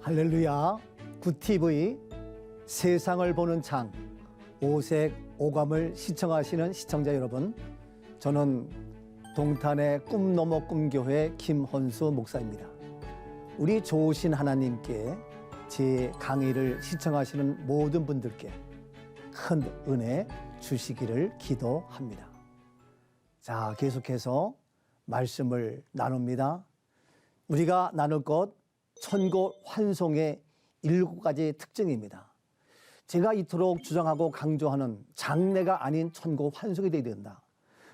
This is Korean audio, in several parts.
할렐루야. 굿TV 세상을 보는 창 오색 오감을 시청하시는 시청자 여러분, 저는 동탄의 꿈 넘어 꿈교회 김헌수 목사입니다. 우리 좋으신 하나님께 제 강의를 시청하시는 모든 분들께 큰 은혜 주시기를 기도합니다. 자, 계속해서 말씀을 나눕니다. 우리가 나눌 것 천국 환송의 7가지 특징입니다. 제가 이토록 주장하고 강조하는 장래가 아닌 천국 환송이 되어야 된다.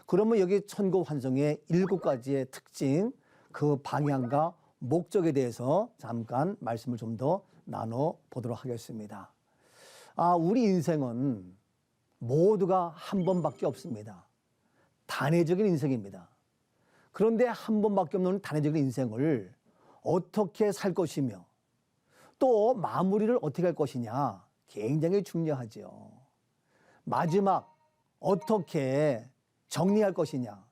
그러면 여기 천국 환송의 7가지의 특징, 그 방향과 목적에 대해서 잠깐 말씀을 좀 더 나눠보도록 하겠습니다. 우리 인생은 모두가 한 번밖에 없습니다. 단회적인 인생입니다. 그런데 한 번밖에 없는 단회적인 인생을 어떻게 살 것이며 또 마무리를 어떻게 할 것이냐 굉장히 중요하죠. 마지막 어떻게 정리할 것이냐.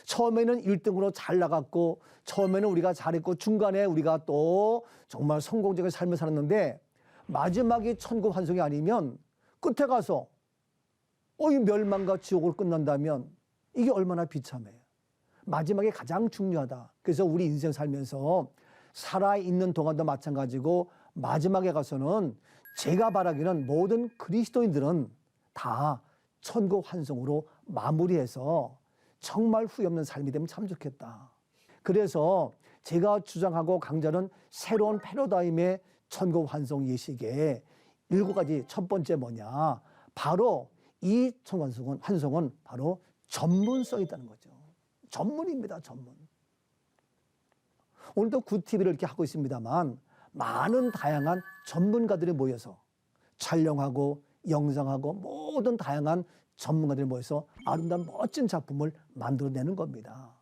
처음에는 1등으로 잘 나갔고 처음에는 우리가 잘했고 중간에 우리가 또 정말 성공적인 삶을 살았는데 마지막이 천국 환송이 아니면 끝에 가서 이 멸망과 지옥으로 끝난다면 이게 얼마나 비참해요. 마지막에 가장 중요하다. 그래서 우리 인생 살면서 살아있는 동안도 마찬가지고 마지막에 가서는 제가 바라기는 모든 그리스도인들은 다 천국 환송으로 마무리해서 정말 후회 없는 삶이 되면 참 좋겠다. 그래서 제가 주장하고 강조하는 새로운 패러다임의 천국 환송 예식의 7가지 첫 번째 뭐냐. 바로 이 천국 환송은 바로 전문성이 있다는 거죠. 전문입니다, 전문. 오늘도 굿TV를 이렇게 하고 있습니다만 많은 다양한 전문가들이 모여서 촬영하고 영상하고 모든 다양한 전문가들이 모여서 아름다운 멋진 작품을 만들어내는 겁니다.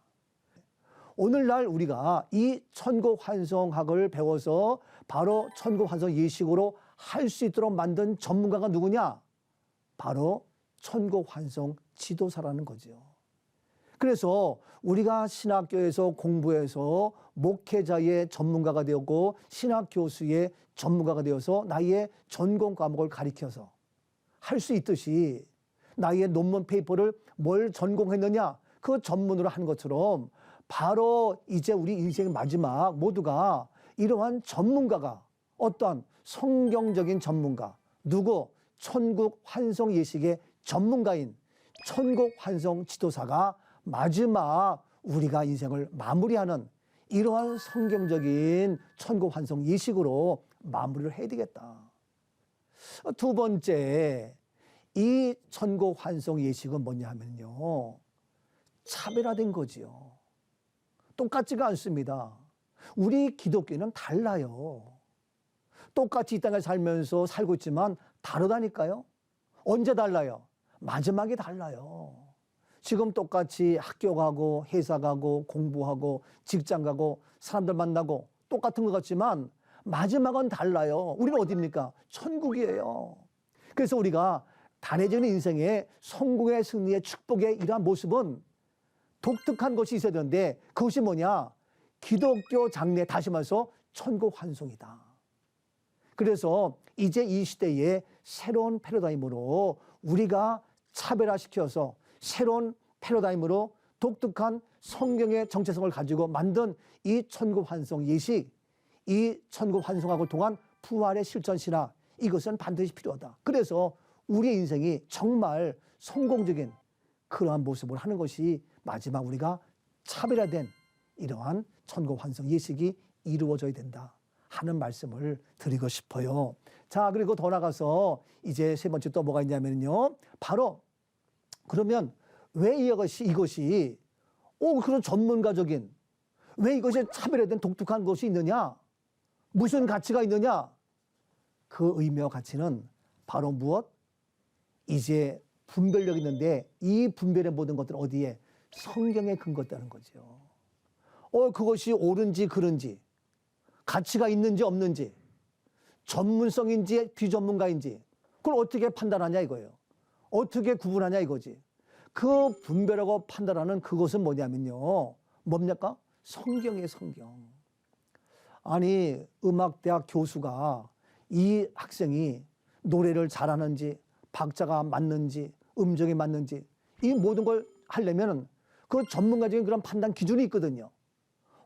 오늘날 우리가 이 천국 환송학을 배워서 바로 천국 환송 예식으로 할 수 있도록 만든 전문가가 누구냐? 바로 천국 환송 지도사라는 거죠. 그래서 우리가 신학교에서 공부해서 목회자의 전문가가 되었고 신학 교수의 전문가가 되어서 나의 전공 과목을 가리켜서 할 수 있듯이 나의 논문 페이퍼를 뭘 전공했느냐 그 전문으로 한 것처럼 바로 이제 우리 인생의 마지막 모두가 이러한 전문가가 어떠한 성경적인 전문가, 누구? 천국 환송 예식의 전문가인 천국 환송 지도사가 마지막 우리가 인생을 마무리하는 이러한 성경적인 천국 환송 예식으로 마무리를 해야 되겠다. 두 번째, 이 천국 환송 예식은 뭐냐 하면요, 차별화된 거지요. 똑같지가 않습니다. 우리 기독교는 달라요. 똑같이 이 땅에 살면서 살고 있지만 다르다니까요. 언제 달라요? 마지막에 달라요. 지금 똑같이 학교 가고 회사 가고 공부하고 직장 가고 사람들 만나고 똑같은 것 같지만 마지막은 달라요. 우리는 어디입니까? 천국이에요. 그래서 우리가 단회적인 인생의 성공의 승리의 축복의 이러한 모습은 독특한 것이 있어야 되는데 그것이 뭐냐? 기독교 장래, 다시 말해서 천국 환송이다. 그래서 이제 이 시대에 새로운 패러다임으로 우리가 차별화시켜서 새로운 패러다임으로 독특한 성경의 정체성을 가지고 만든 이 천국 환송 예식, 이 천국 환송학을 통한 부활의 실천 신학, 이것은 반드시 필요하다. 그래서 우리의 인생이 정말 성공적인 그러한 모습을 하는 것이 마지막 우리가 차별화된 이러한 천국 환송 예식이 이루어져야 된다 하는 말씀을 드리고 싶어요. 자, 그리고 더 나가서 이제 세 번째 또 뭐가 있냐면요, 바로 그러면 왜 이것이 그런 전문가적인, 왜 이것이 차별화된 독특한 것이 있느냐? 무슨 가치가 있느냐? 그 의미와 가치는 바로 무엇? 이제 분별력이 있는데 이 분별의 모든 것들은 어디에? 성경에 근거했다는 거죠. 그것이 옳은지 그른지, 가치가 있는지 없는지, 전문성인지 비전문가인지 그걸 어떻게 판단하냐 이거예요. 어떻게 구분하냐 이거지. 그 분별하고 판단하는 그것은 뭐냐면요, 뭡니까? 성경이에요, 성경. 아니 음악대학 교수가 이 학생이 노래를 잘하는지 박자가 맞는지 음정이 맞는지 이 모든 걸 하려면 그 전문가적인 그런 판단 기준이 있거든요.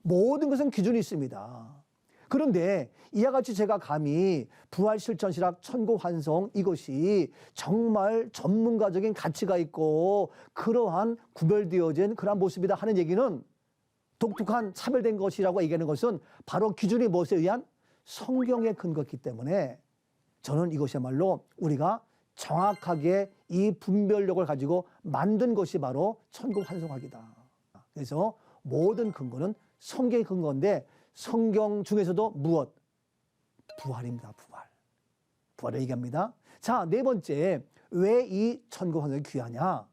모든 것은 기준이 있습니다. 그런데 이와 같이 제가 감히 부활실천실학 천고환송 이것이 정말 전문가적인 가치가 있고 그러한 구별되어진 그러한 모습이다 하는 얘기는 독특한 차별된 것이라고 얘기하는 것은 바로 기준이 무엇에 의한 성경에 근거했기 때문에 저는 이것이야말로 우리가 정확하게 이 분별력을 가지고 만든 것이 바로 천고환송학이다. 그래서 모든 근거는 성경의 근거인데 성경 중에서도 무엇? 부활입니다. 부활. 부활을 얘기합니다. 자, 네 번째, 왜 이 천고환송이 귀하냐?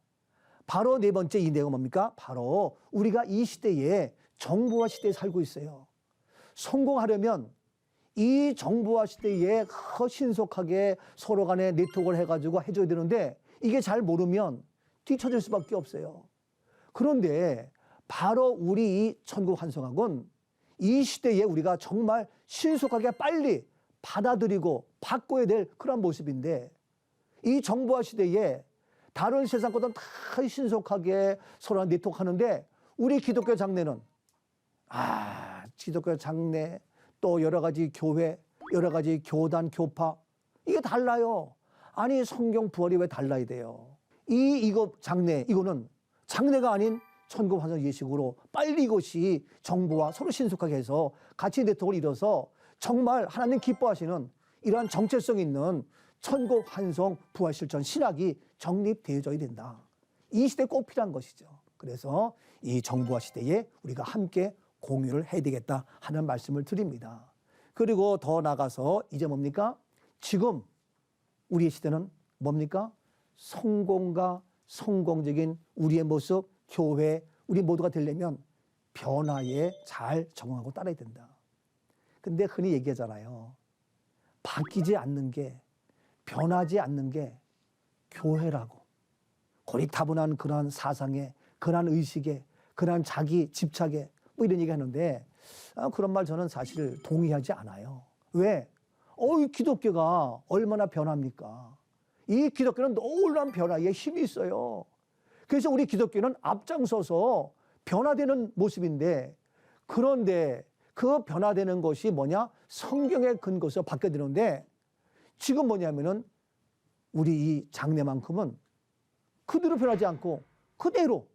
바로 네 번째 이 내용은 뭡니까? 바로 우리가 이 시대에 정보화 시대에 살고 있어요. 성공하려면 이 정보화 시대에 신속하게 서로 간에 네트워크를 해가지고 해줘야 되는데 이게 잘 모르면 뒤처질 수밖에 없어요. 그런데 바로 우리 이 천고환송학은 이 시대에 우리가 정말 신속하게 빨리 받아들이고 바꿔야 될 그런 모습인데 이 정보화 시대에 다른 세상보다 다 신속하게 서로 네트워크 하는데 우리 기독교 장례는 기독교 장례 또 여러 가지 교회 여러 가지 교단 교파 이게 달라요. 아니 성경 부활이 왜 달라야 돼요? 이거 장례 이거는 장례가 아닌 천고환송 예식으로 빨리 이것이 정보와 서로 신속하게 해서 같이 네트워크를 이뤄서 정말 하나님 기뻐하시는 이러한 정체성 있는 천고환송 부활실천 신학이 정립되어져야 된다. 이 시대에 꼭 필요한 것이죠. 그래서 이 정보화 시대에 우리가 함께 공유를 해야 되겠다 하는 말씀을 드립니다. 그리고 더 나가서 이제 뭡니까? 지금 우리의 시대는 뭡니까? 성공과 성공적인 우리의 모습, 교회, 우리 모두가 되려면 변화에 잘 적응하고 따라야 된다. 근데 흔히 얘기하잖아요. 바뀌지 않는 게, 변하지 않는 게 교회라고. 고리타분한 그러한 사상에, 그러한 의식에, 그러한 자기 집착에 뭐 이런 얘기 하는데 그런 말 저는 사실 동의하지 않아요. 왜? 이 기독교가 얼마나 변합니까? 이 기독교는 놀라운 변화에 힘이 있어요. 그래서 우리 기독교는 앞장서서 변화되는 모습인데 그런데 그 변화되는 것이 뭐냐? 성경의 근거에서 바뀌어야 되는데 지금 뭐냐면은 우리 이 장래만큼은 그대로 변하지 않고 그대로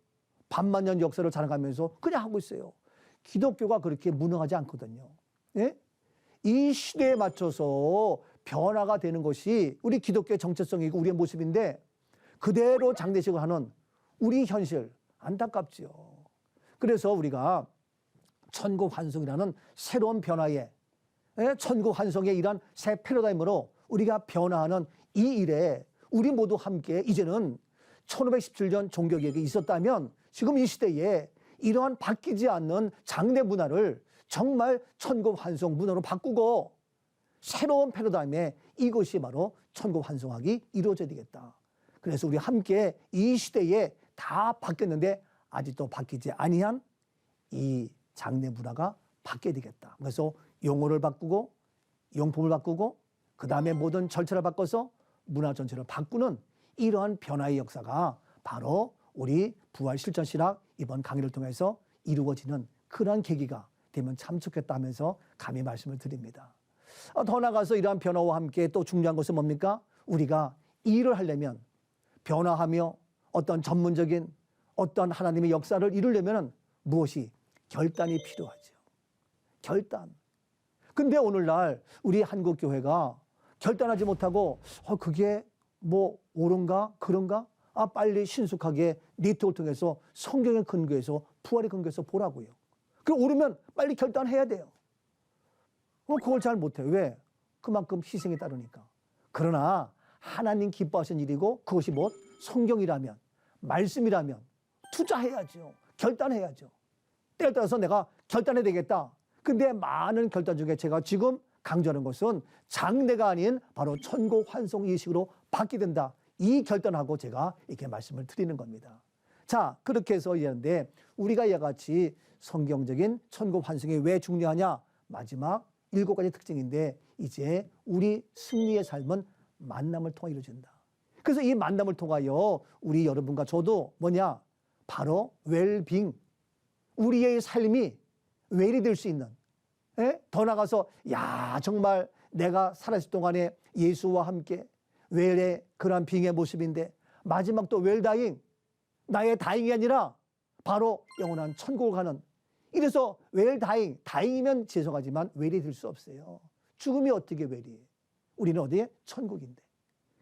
반만년 역사를 자랑하면서 그냥 하고 있어요. 기독교가 그렇게 무능하지 않거든요. 예? 이 시대에 맞춰서 변화가 되는 것이 우리 기독교의 정체성이고 우리의 모습인데 그대로 장례식을 하는 우리 현실 안타깝지요. 그래서 우리가 천고환송이라는 새로운 변화에 천고환송의 이러한 새 패러다임으로 우리가 변화하는 이 일에 우리 모두 함께 이제는 1517년 종교개혁이 있었다면 지금 이 시대에 이러한 바뀌지 않는 장례 문화를 정말 천고환송 문화로 바꾸고 새로운 패러다임에 이것이 바로 천고환송학이 이루어져야 되겠다. 그래서 우리 함께 이 시대에 다 바뀌었는데 아직도 바뀌지 아니한 이 장례 문화가 바뀌어야 되겠다. 그래서 용어를 바꾸고 용품을 바꾸고 그 다음에 모든 절차를 바꿔서 문화 전체를 바꾸는 이러한 변화의 역사가 바로 우리 부활실천신학 이번 강의를 통해서 이루어지는 그러한 계기가 되면 참 좋겠다 하면서 감히 말씀을 드립니다. 더 나아가서 이러한 변화와 함께 또 중요한 것은 뭡니까? 우리가 일을 하려면 변화하며 어떤 전문적인 어떤 하나님의 역사를 이루려면 무엇이? 결단이 필요하죠. 결단. 근데 오늘날 우리 한국교회가 결단하지 못하고 그게 뭐 옳은가 그런가? 빨리 신속하게 네트워크를 통해서 성경의 근거에서 부활의 근거에서 보라고요. 그럼 오르면 빨리 결단해야 돼요. 그걸 잘 못해요. 왜? 그만큼 희생이 따르니까. 그러나 하나님 기뻐하시는 일이고 그것이 뭐? 성경이라면 말씀이라면 투자해야죠. 결단해야죠. 때에 따라서 내가 결단해야 되겠다. 근데 많은 결단 중에 제가 지금 강조하는 것은 장래가 아닌 바로 천고환송 예식으로 바뀌게 된다. 이 결단하고 제가 이렇게 말씀을 드리는 겁니다. 자, 그렇게 해서 이해하는데 우리가 이와 같이 성경적인 천고환송이 왜 중요하냐? 마지막 7가지 특징인데 이제 우리 승리의 삶은 만남을 통해 이루어진다. 그래서 이 만남을 통하여 우리 여러분과 저도 뭐냐? 바로 웰빙. 우리의 삶이 웰이 될 수 있는. 더 나가서 야 정말 내가 살아있을 동안에 예수와 함께 웰의 그러한 빙의 모습인데 마지막 또 웰다잉. 나의 다잉이 아니라 바로 영원한 천국을 가는. 이래서 웰다잉. 다잉이면 죄송하지만 웰이 될 수 없어요. 죽음이 어떻게 웰이? 우리는 어디에? 천국인데.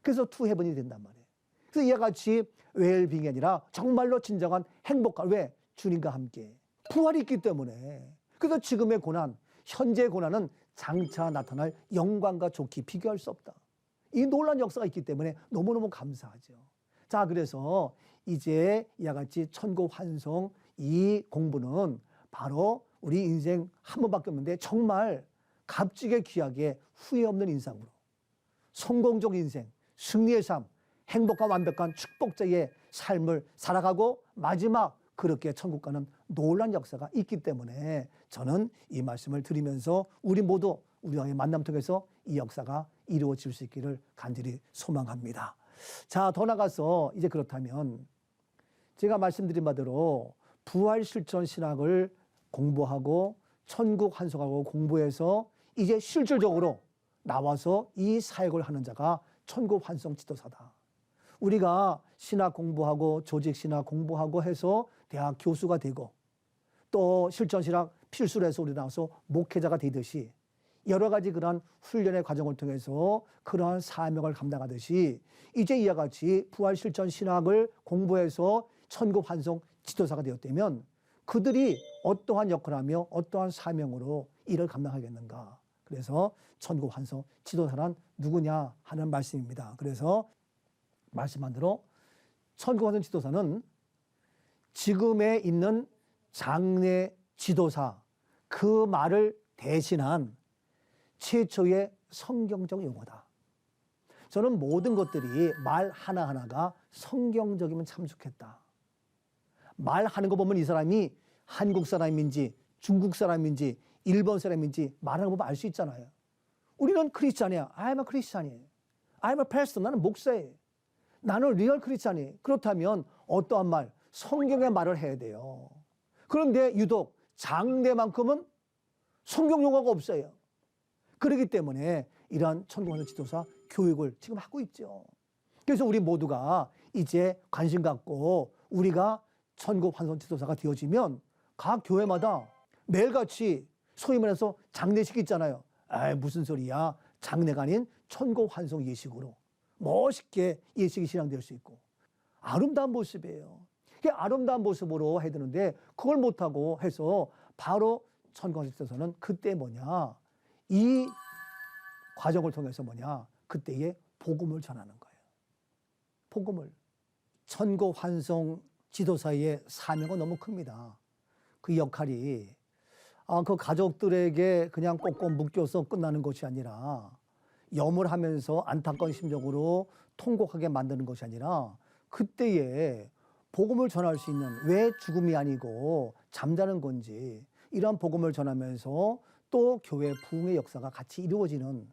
그래서 투 헤븐이 된단 말이에요. 그래서 이와 같이 웰빙이 아니라 정말로 진정한 행복한 왜? 주님과 함께. 부활이 있기 때문에. 그래서 지금의 고난, 현재의 고난은 장차 나타날 영광과 좋게 비교할 수 없다. 이 놀라운 역사가 있기 때문에 너무너무 감사하죠. 자, 그래서 이제 이와 같이 천국 환송 이 공부는 바로 우리 인생 한 번밖에 없는데 정말 값지게 귀하게 후회 없는 인생으로 성공적 인생, 승리의 삶, 행복과 완벽한 축복자의 삶을 살아가고 마지막 그렇게 천국 가는 놀라운 역사가 있기 때문에 저는 이 말씀을 드리면서 우리 모두 우리와의 만남 통해서 이 역사가 이루어질 수 있기를 간절히 소망합니다. 자, 더 나가서 이제 그렇다면 제가 말씀드린 바대로 부활 실천 신학을 공부하고 천국 환송하고 공부해서 이제 실질적으로 나와서 이 사역을 하는 자가 천국 환송 지도사다. 우리가 신학 공부하고 조직 신학 공부하고 해서 대학 교수가 되고 또 실천 신학 필수로 해서 우리 나와서 목회자가 되듯이 여러 가지 그러한 훈련의 과정을 통해서 그러한 사명을 감당하듯이 이제 이와 같이 부활 실천 신학을 공부해서 천국 환송 지도사가 되었다면 그들이 어떠한 역할을 하며 어떠한 사명으로 일을 감당하겠는가. 그래서 천국 환송 지도사란 누구냐 하는 말씀입니다. 그래서 말씀한 대로 천국 환송 지도사는 지금에 있는 장래 지도사 그 말을 대신한 최초의 성경적 용어다. 저는 모든 것들이 말 하나하나가 성경적이면 참 좋겠다. 말하는 거 보면 이 사람이 한국 사람인지 중국 사람인지 일본 사람인지 말하는 거 보면 알 수 있잖아요. 우리는 크리스찬이야. I'm a Christian이에요. I'm a pastor. 나는 목사예요. 나는 리얼 크리스찬이에요. 그렇다면 어떠한 말? 성경의 말을 해야 돼요. 그런데 유독 장래만큼은 성경 용어가 없어요. 그렇기 때문에 이러한 천국환송 지도사 교육을 지금 하고 있죠. 그래서 우리 모두가 이제 관심 갖고 우리가 천국환송 지도사가 되어지면 각 교회마다 매일같이 소위 말해서 장례식 있잖아요. 에이, 무슨 소리야. 장례가 아닌 천국환송 예식으로 멋있게 예식이 실행될 수 있고 아름다운 모습이에요. 그게 아름다운 모습으로 해야 되는데 그걸 못하고 해서 바로 천국환송 지도사는 그때 뭐냐. 이 과정을 통해서 뭐냐. 그때의 복음을 전하는 거예요. 복음을. 천국환송 지도사의 사명은 너무 큽니다. 그 역할이 그 가족들에게 그냥 꼭꼭 묶여서 끝나는 것이 아니라 염을하면서 안타까운 심정으로 통곡하게 만드는 것이 아니라 그때에 복음을 전할 수 있는 왜 죽음이 아니고 잠자는 건지 이런 복음을 전하면서 또 교회 부흥의 역사가 같이 이루어지는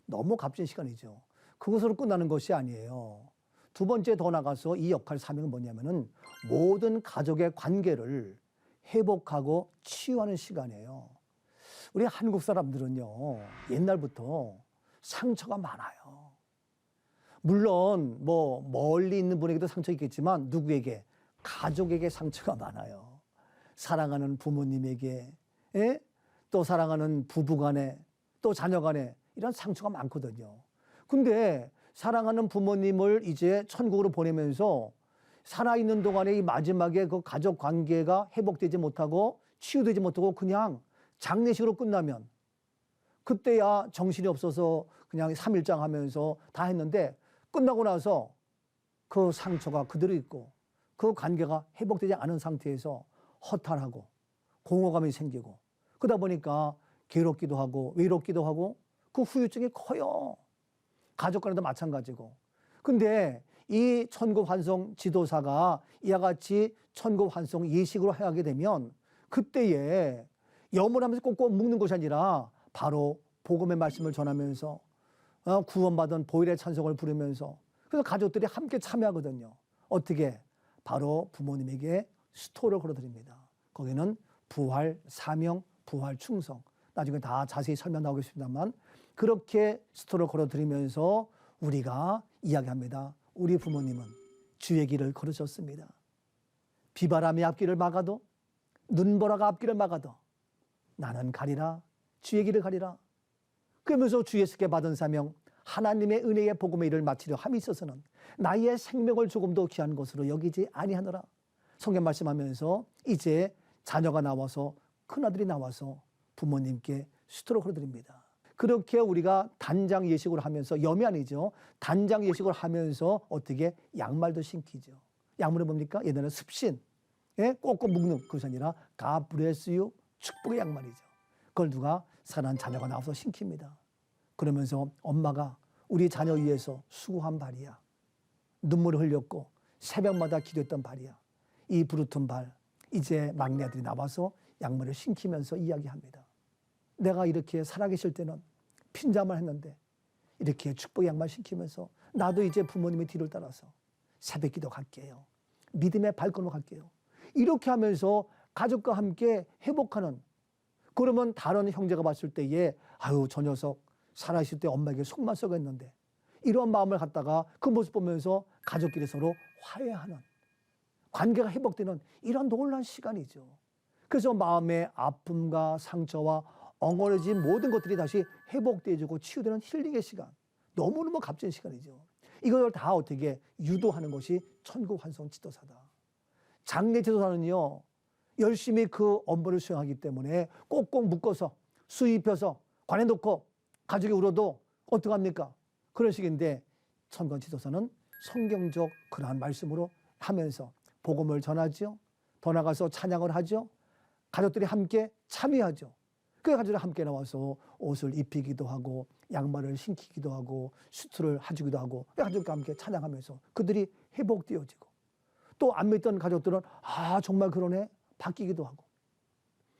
너무 값진 시간이죠. 그것으로 끝나는 것이 아니에요. 두 번째 더 나가서 이 역할 사명은 뭐냐면은 모든 가족의 관계를 회복하고 치유하는 시간이에요. 우리 한국 사람들은요, 옛날부터 상처가 많아요. 물론 뭐 멀리 있는 분에게도 상처 있겠지만 누구에게? 가족에게 상처가 많아요. 사랑하는 부모님에게, 또 사랑하는 부부간에, 또 자녀간에 이런 상처가 많거든요. 근데 사랑하는 부모님을 이제 천국으로 보내면서 살아있는 동안에 이 마지막에 그 가족 관계가 회복되지 못하고 치유되지 못하고 그냥 장례식으로 끝나면 그때야 정신이 없어서 그냥 3일장 하면서 다 했는데 끝나고 나서 그 상처가 그대로 있고 그 관계가 회복되지 않은 상태에서 허탈하고 공허감이 생기고 그러다 보니까 괴롭기도 하고 외롭기도 하고 그 후유증이 커요. 가족 간에도 마찬가지고. 근데 이 천국환송 지도사가 이와 같이 천국환송 예식으로 하게 되면 그때에 염원하면서 꼭꼭 묶는 것이 아니라 바로 복음의 말씀을 전하면서 구원받은 보혈의 찬송을 부르면서 그래서 가족들이 함께 참여하거든요. 어떻게? 바로 부모님에게 스토를 걸어드립니다. 거기는 부활 사명, 부활 충성. 나중에 다 자세히 설명 나오겠습니다만 그렇게 스토를 걸어드리면서 우리가 이야기합니다. 우리 부모님은 주의 길을 걸으셨습니다. 비바람이 앞길을 막아도 눈보라가 앞길을 막아도 나는 가리라 주의 길을 가리라. 그러면서 주 예수께 받은 사명 하나님의 은혜의 복음의 일을 마치려 함이 있어서는 나의 생명을 조금도 귀한 것으로 여기지 아니하노라. 성경 말씀하면서 이제 자녀가 나와서 큰아들이 나와서 부모님께 수토를 걸어드립니다. 그렇게 우리가 단장 예식을 하면서 염이 아니죠. 단장 예식을 하면서 어떻게 양말도 신기죠. 양말은 뭡니까? 옛날에 습신 꼭꼭 묶는 그것이 아니라 God bless you 축복의 양말이죠. 그걸 누가 사랑하는 자녀가 나와서 신깁니다. 그러면서 엄마가 우리 자녀 위해서 수고한 발이야. 눈물을 흘렸고 새벽마다 기도했던 발이야. 이 부르튼 발 이제 막내 아들이 나와서 양말을 신기면서 이야기합니다. 내가 이렇게 살아계실 때는 핀자만 했는데 이렇게 축복의 양말 신기면서 나도 이제 부모님의 뒤를 따라서 새벽기도 갈게요. 믿음의 발걸음으로 갈게요. 이렇게 하면서 가족과 함께 회복하는 그러면 다른 형제가 봤을 때에 아유 저 녀석 살아있을 때 엄마에게 속만 썩었는데 이런 마음을 갖다가 그 모습 보면서 가족끼리 서로 화해하는 관계가 회복되는 이런 놀라운 시간이죠. 그래서 마음의 아픔과 상처와 엉거려진 모든 것들이 다시 회복되어지고 치유되는 힐링의 시간. 너무너무 값진 시간이죠. 이걸 다 어떻게 유도하는 것이 천국 환송 지도사다. 장례 지도사는요. 열심히 그 업무를 수행하기 때문에 꼭꼭 묶어서 수입해서 관에 놓고 가족이 울어도 어떡합니까? 그런 식인데 천국 지도사는 성경적 그러한 말씀으로 하면서 복음을 전하죠. 더 나가서 찬양을 하죠. 가족들이 함께 참여하죠. 그 가족들이 함께 나와서 옷을 입히기도 하고 양말을 신기기도 하고 수트를 해주기도 하고 가족과 함께 찬양하면서 그들이 회복되어지고 또 안 믿던 가족들은 아 정말 그러네 바뀌기도 하고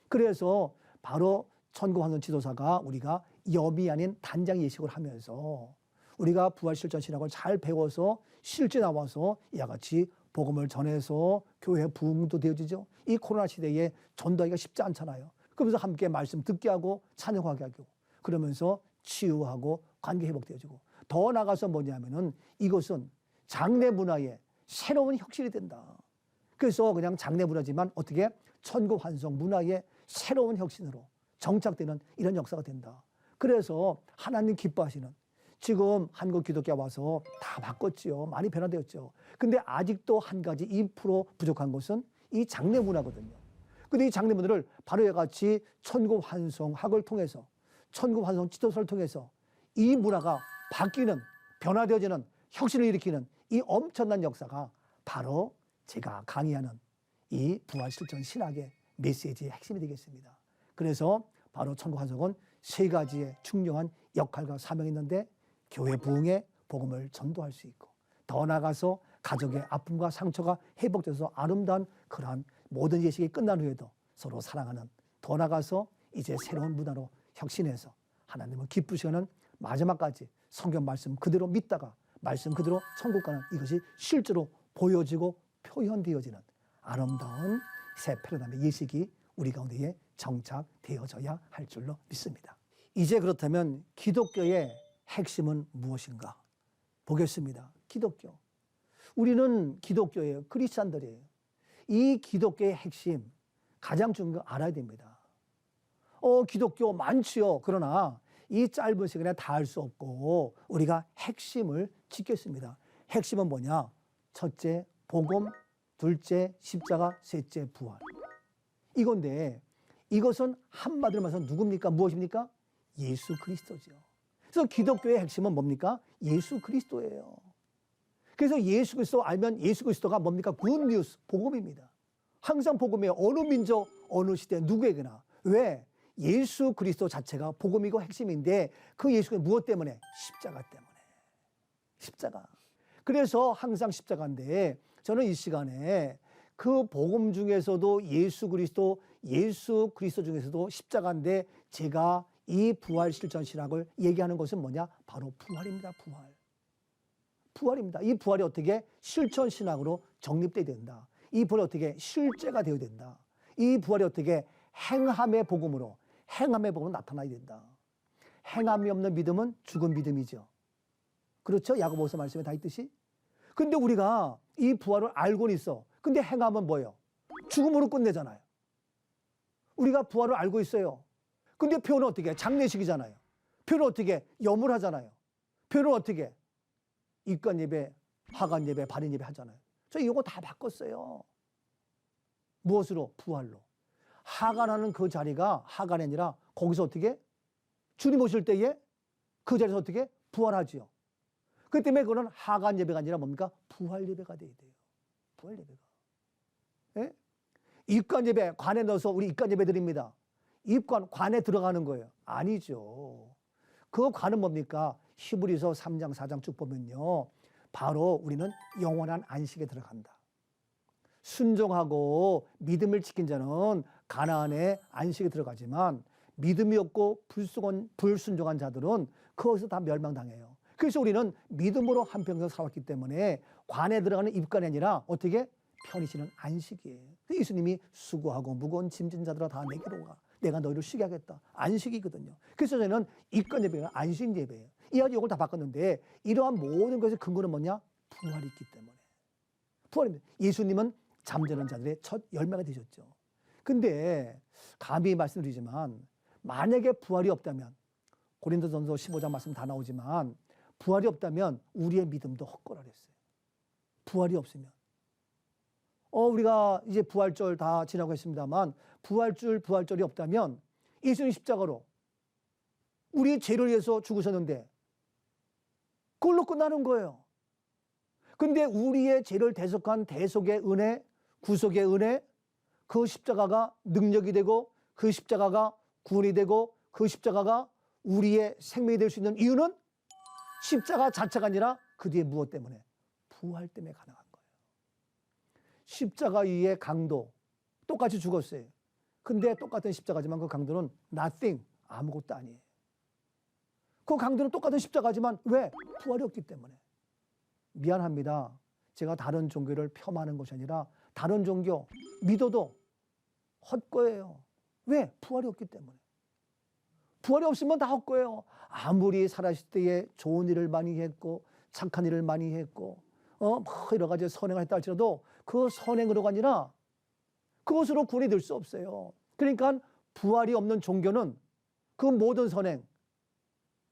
그래서 바로 천국 환송 지도사가 우리가 염이 아닌 단장 예식을 하면서 우리가 부활실전 신학을 잘 배워서 실제 나와서 이와 같이 복음을 전해서 교회 부흥도 되어지죠. 이 코로나 시대에 전도하기가 쉽지 않잖아요. 그러면서 함께 말씀 듣게 하고 찬양하게 하고 그러면서 치유하고 관계 회복되어지고 더 나가서 뭐냐면은 이것은 장례 문화의 새로운 혁신이 된다. 그래서 그냥 장례 문화지만 어떻게 천국 환송 문화의 새로운 혁신으로 정착되는 이런 역사가 된다. 그래서 하나님 기뻐하시는 지금 한국 기독교 와서 다 바꿨지요. 많이 변화되었죠. 근데 아직도 한 가지 2% 부족한 것은 이 장례 문화거든요. 근데 이 장례 문화를 바로 이와 같이 천국 환송학을 통해서 천국 환송 지도서를 통해서 이 문화가 바뀌는 변화되어지는 혁신을 일으키는 이 엄청난 역사가 바로 제가 강의하는 이 부활실전 신학의 메시지의 핵심이 되겠습니다. 그래서 바로 천국 환송은 세 가지의 중요한 역할과 사명이 있는데 교회 부흥에 복음을 전도할 수 있고 더 나아가서 가족의 아픔과 상처가 회복돼서 아름다운 그러한 모든 예식이 끝난 후에도 서로 사랑하는 더 나아가서 이제 새로운 문화로 혁신해서 하나님을 기쁘시는 마지막까지 성경 말씀 그대로 믿다가 말씀 그대로 천국 가는 이것이 실제로 보여지고 표현되어지는 아름다운 새 패러다임의 예식이 우리 가운데에 정착되어져야 할 줄로 믿습니다. 이제 그렇다면 기독교의 핵심은 무엇인가? 보겠습니다. 기독교. 우리는 기독교예요. 크리스찬들이에요. 이 기독교의 핵심 가장 중요한 거 알아야 됩니다. 기독교 많지요. 그러나 이 짧은 시간에 다 할 수 없고 우리가 핵심을 짓겠습니다. 핵심은 뭐냐? 첫째, 복음, 둘째, 십자가, 셋째, 부활. 이건데 이것은 한마디로 말해서 누굽니까? 무엇입니까? 예수 그리스도죠. 그래서 기독교의 핵심은 뭡니까? 예수 그리스도예요. 그래서 예수 그리스도 알면 예수 그리스도가 뭡니까? 굿뉴스, 복음입니다. 항상 복음이에요. 어느 민족, 어느 시대, 누구에게나. 왜? 예수 그리스도 자체가 복음이고 핵심인데 그 예수가 무엇 때문에? 십자가 때문에. 십자가. 그래서 항상 십자가인데 저는 이 시간에 그 복음 중에서도 예수 그리스도 중에서도 십자가인데 제가 이 부활 실천 신학을 얘기하는 것은 뭐냐? 바로 부활입니다. 부활입니다. 이 부활이 어떻게 실천 신학으로 정립돼야 된다. 이 부활이 어떻게 실제가 되어야 된다. 이 부활이 어떻게 행함의 복음으로 나타나야 된다. 행함이 없는 믿음은 죽은 믿음이죠. 그렇죠? 야고보서 말씀에 다 있듯이. 근데 우리가 이 부활을 알고는 있어. 근데 행함은 뭐예요? 죽음으로 끝내잖아요. 우리가 부활을 알고 있어요. 근데 표현은 어떻게? 장례식이잖아요. 표현은 어떻게? 염을 표현은 어떻게? 입관 예배, 하관 예배, 발인 예배 하잖아요. 저 이거 다 바꿨어요. 무엇으로? 부활로. 하관하는 그 자리가 하관이 아니라 거기서 어떻게? 주님 오실 때에 그 자리에서 어떻게? 부활하지요. 그 때문에 그거는 하관 예배가 아니라 뭡니까? 부활 예배가 돼야 돼요. 부활 예배가. 예? 입관 예배, 관에 넣어서 우리 입관 예배 드립니다. 입관, 관에 들어가는 거예요. 아니죠. 그 관은 뭡니까? 히브리서 3장, 4장 쭉 보면요. 바로 우리는 영원한 안식에 들어간다. 순종하고 믿음을 지킨 자는 가나안의 안식에 들어가지만 믿음이 없고 불순종한 자들은 거기서 다 멸망당해요. 그래서 우리는 믿음으로 한평생 살았기 때문에 관에 들어가는 입관이 아니라 어떻게? 편히 쉬는 안식이에요. 예수님이 수고하고 무거운 짐진 자들아 다 내게로 가. 내가 너희를 쉬게 하겠다. 안식이거든요. 그래서 저희는 입관 예배가 안식 예배예요. 이 아주 이걸 다 바꿨는데 이러한 모든 것의 근거는 뭐냐? 부활이 있기 때문에. 부활입니다. 예수님은 잠자는 자들의 첫 열매가 되셨죠. 근데 감히 말씀드리지만 만약에 부활이 없다면 고린도전서 15장 말씀 다 나오지만 부활이 없다면 우리의 믿음도 헛거라 그랬어요. 부활이 없으면. 우리가 이제 부활절 다 지나고 있습니다만 부활절이 없다면 예수님 십자가로 우리의 죄를 위해서 죽으셨는데 그걸로 끝나는 거예요. 근데 우리의 죄를 대속한 대속의 은혜, 구속의 은혜, 그 십자가가 능력이 되고 그 십자가가 구원이 되고 그 십자가가 우리의 생명이 될 수 있는 이유는 십자가 자체가 아니라 그 뒤에 무엇 때문에? 부활 때문에 가능한 거예요. 십자가 위의 강도 똑같이 죽었어요. 근데 똑같은 십자가지만 그 강도는 nothing, 아무것도 아니에요. 그 강도는 똑같은 십자가지만 왜? 부활이 없기 때문에. 미안합니다. 제가 다른 종교를 폄하하는 것이 아니라 다른 종교 믿어도 헛거예요. 왜? 부활이 없기 때문에. 부활이 없으면 다 헛거예요. 아무리 살아있을 때에 좋은 일을 많이 했고 착한 일을 많이 했고 뭐 여러 가지 선행을 했다 할지라도 그 선행으로가 아니라 그것으로 구원이 될 수 없어요. 그러니까 부활이 없는 종교는 그 모든 선행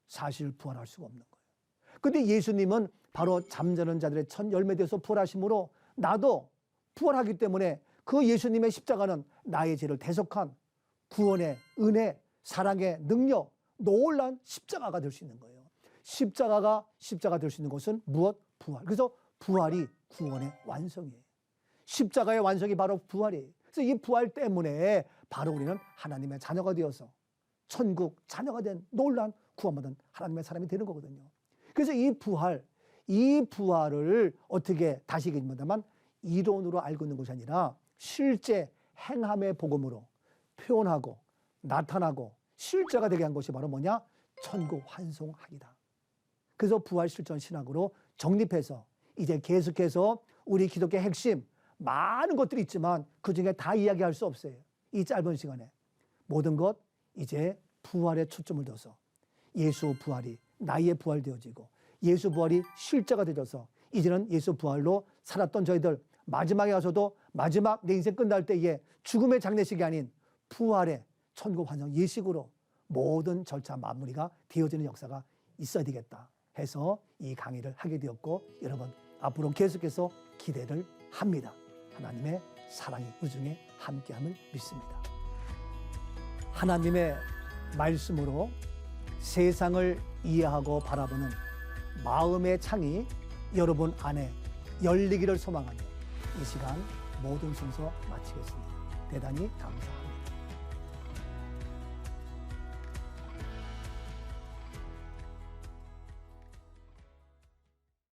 사실 부활할 수가 없는 거예요. 근데 예수님은 바로 잠자는 자들의 첫 열매 되어서 부활하심으로 나도 부활하기 때문에 그 예수님의 십자가는 나의 죄를 대속한 구원의 은혜, 사랑의 능력, 놀라운 십자가가 될 수 있는 거예요. 십자가 될 수 있는 것은 무엇? 부활. 그래서 부활이 구원의 완성이에요. 십자가의 완성이 바로 부활이에요. 그래서 이 부활 때문에 바로 우리는 하나님의 자녀가 되어서 천국 자녀가 된 놀라운 구원받은 하나님의 사람이 되는 거거든요. 그래서 이 부활을 어떻게 다시 얘기합니다만 이론으로 알고 있는 것이 아니라 실제 행함의 복음으로 표현하고 나타나고 실제가 되게 한 것이 바로 뭐냐? 천국 환송하기다. 그래서 부활 실천 신학으로 정립해서 이제 계속해서 우리 기독교의 핵심 많은 것들이 있지만 그중에 다 이야기할 수 없어요. 이 짧은 시간에. 모든 것 이제 부활에 초점을 둬서 예수 부활이 나의 부활되어지고 예수 부활이 실제가 되어서 이제는 예수 부활로 살았던 저희들 마지막에 가서도 마지막 내 인생 끝날 때에 죽음의 장례식이 아닌 부활의 천국 환상 예식으로 모든 절차 마무리가 되어지는 역사가 있어야 되겠다 해서 이 강의를 하게 되었고 여러분 앞으로 계속해서 기대를 합니다. 하나님의 사랑이 우중에 함께함을 믿습니다. 하나님의 말씀으로 세상을 이해하고 바라보는 마음의 창이 여러분 안에 열리기를 소망하며 이 시간 모든 순서 마치겠습니다. 대단히 감사합니다.